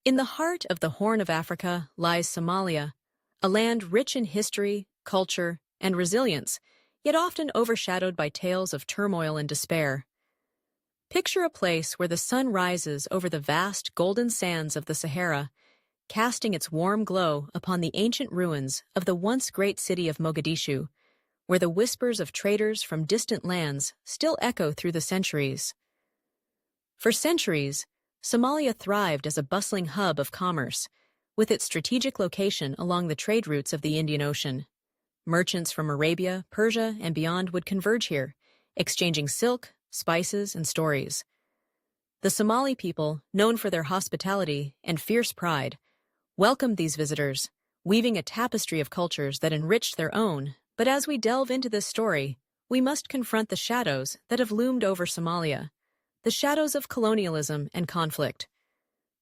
In the heart of the Horn of Africa lies Somalia, a land rich in history, culture, and resilience, yet often overshadowed by tales of turmoil and despair. Picture a place where the sun rises over the vast golden sands of the Sahara, casting its warm glow upon the ancient ruins of the once great city of Mogadishu, where the whispers of traders from distant lands still echo through the centuries. For centuries, Somalia thrived as a bustling hub of commerce, with its strategic location along the trade routes of the Indian Ocean. Merchants from Arabia, Persia, and beyond would converge here, exchanging silk, spices, and stories. The Somali people, known for their hospitality and fierce pride, welcomed these visitors, weaving a tapestry of cultures that enriched their own. But as we delve into this story, we must confront the shadows that have loomed over Somalia, the shadows of colonialism and conflict.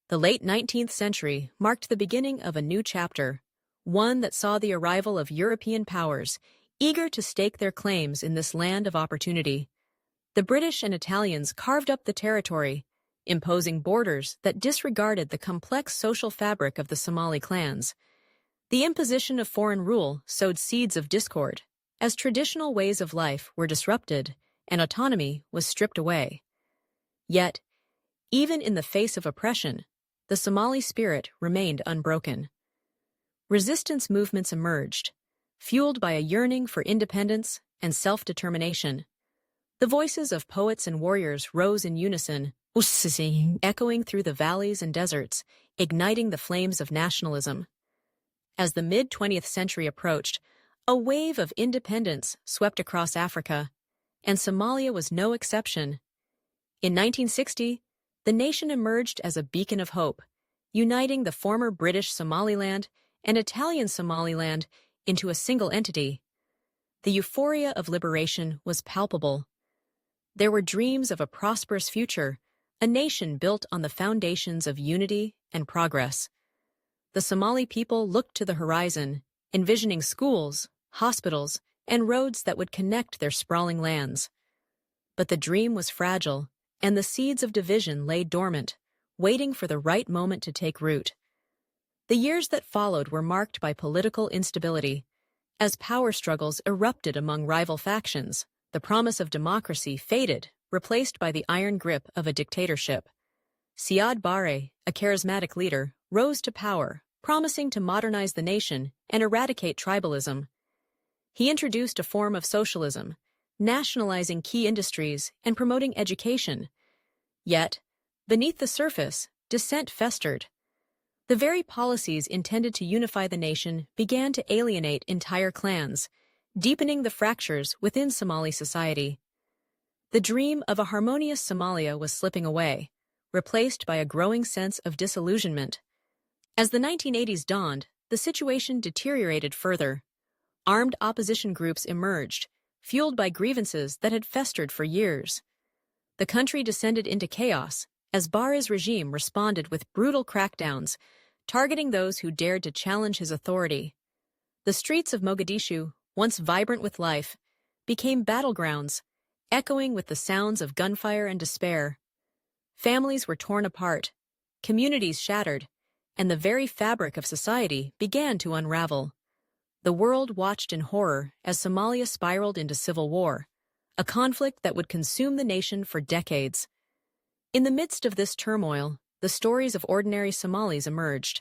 The late 19th century marked the beginning of a new chapter, one that saw the arrival of European powers eager to stake their claims in this land of opportunity. The British and Italians carved up the territory, imposing borders that disregarded the complex social fabric of the Somali clans. The imposition of foreign rule sowed seeds of discord, as traditional ways of life were disrupted and autonomy was stripped away. Yet, even in the face of oppression, the Somali spirit remained unbroken. Resistance movements emerged, fueled by a yearning for independence and self-determination. The voices of poets and warriors rose in unison, echoing through the valleys and deserts, igniting the flames of nationalism. As the mid-20th century approached, a wave of independence swept across Africa, and Somalia was no exception. In 1960, the nation emerged as a beacon of hope, uniting the former British Somaliland and Italian Somaliland into a single entity. The euphoria of liberation was palpable. There were dreams of a prosperous future, a nation built on the foundations of unity and progress. The Somali people looked to the horizon, envisioning schools, hospitals, and roads that would connect their sprawling lands. But the dream was fragile, and the seeds of division lay dormant, waiting for the right moment to take root. The years that followed were marked by political instability. As power struggles erupted among rival factions, the promise of democracy faded, replaced by the iron grip of a dictatorship. Siad Barre, a charismatic leader, rose to power, promising to modernize the nation and eradicate tribalism. He introduced a form of socialism, nationalizing key industries and promoting education. Yet, beneath the surface, dissent festered. The very policies intended to unify the nation began to alienate entire clans, deepening the fractures within Somali society. The dream of a harmonious Somalia was slipping away, replaced by a growing sense of disillusionment. As the 1980s dawned, the situation deteriorated further. Armed opposition groups emerged, fueled by grievances that had festered for years. The country descended into chaos as Barre's regime responded with brutal crackdowns, targeting those who dared to challenge his authority. The streets of Mogadishu, once vibrant with life, became battlegrounds, echoing with the sounds of gunfire and despair. Families were torn apart, communities shattered, and the very fabric of society began to unravel. The world watched in horror as Somalia spiraled into civil war, a conflict that would consume the nation for decades. In the midst of this turmoil, the stories of ordinary Somalis emerged.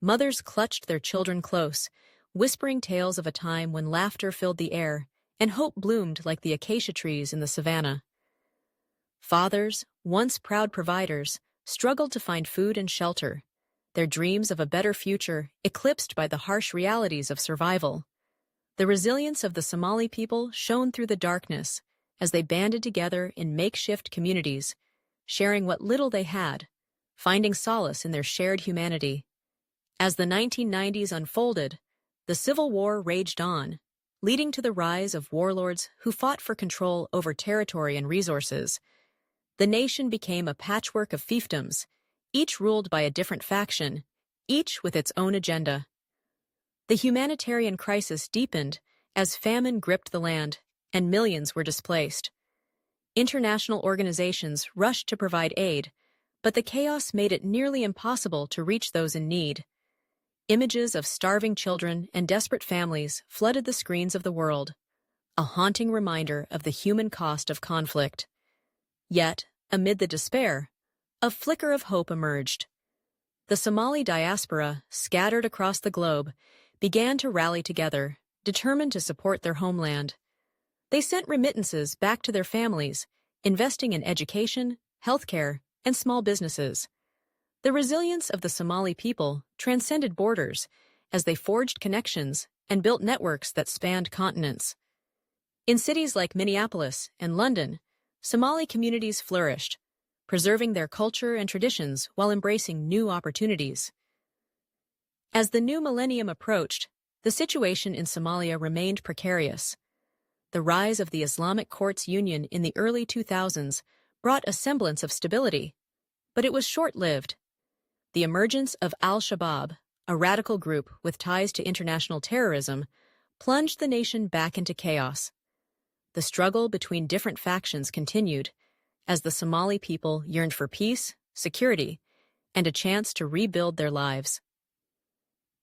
Mothers clutched their children close, whispering tales of a time when laughter filled the air and hope bloomed like the acacia trees in the savannah. Fathers, once proud providers, struggled to find food and shelter, their dreams of a better future eclipsed by the harsh realities of survival. The resilience of the Somali people shone through the darkness as they banded together in makeshift communities, sharing what little they had, finding solace in their shared humanity. As the 1990s unfolded, the civil war raged on, leading to the rise of warlords who fought for control over territory and resources. The nation became a patchwork of fiefdoms, each ruled by a different faction, each with its own agenda. The humanitarian crisis deepened as famine gripped the land and millions were displaced. International organizations rushed to provide aid, but the chaos made it nearly impossible to reach those in need. Images of starving children and desperate families flooded the screens of the world, a haunting reminder of the human cost of conflict. Yet, amid the despair, a flicker of hope emerged. The Somali diaspora, scattered across the globe, began to rally together, determined to support their homeland. They sent remittances back to their families, investing in education, healthcare, and small businesses. The resilience of the Somali people transcended borders as they forged connections and built networks that spanned continents. In cities like Minneapolis and London, Somali communities flourished, preserving their culture and traditions while embracing new opportunities. As the new millennium approached, the situation in Somalia remained precarious. The rise of the Islamic Courts Union in the early 2000s brought a semblance of stability, but it was short-lived. The emergence of al-Shabaab, a radical group with ties to international terrorism, plunged the nation back into chaos. The struggle between different factions continued as the Somali people yearned for peace, security, and a chance to rebuild their lives.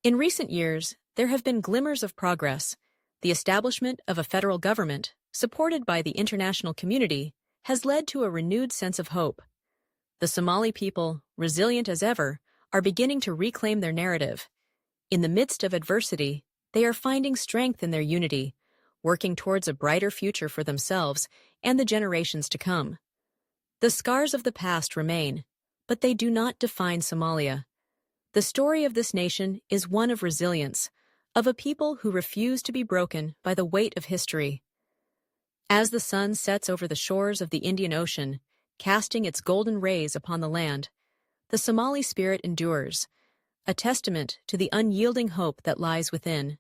In recent years, there have been glimmers of progress. The establishment of a federal government, supported by the international community, has led to a renewed sense of hope. The Somali people, resilient as ever, are beginning to reclaim their narrative. In the midst of adversity, they are finding strength in their unity, working towards a brighter future for themselves and the generations to come. The scars of the past remain, but they do not define Somalia. The story of this nation is one of resilience, of a people who refuse to be broken by the weight of history. As the sun sets over the shores of the Indian Ocean, casting its golden rays upon the land, the Somali spirit endures, a testament to the unyielding hope that lies within.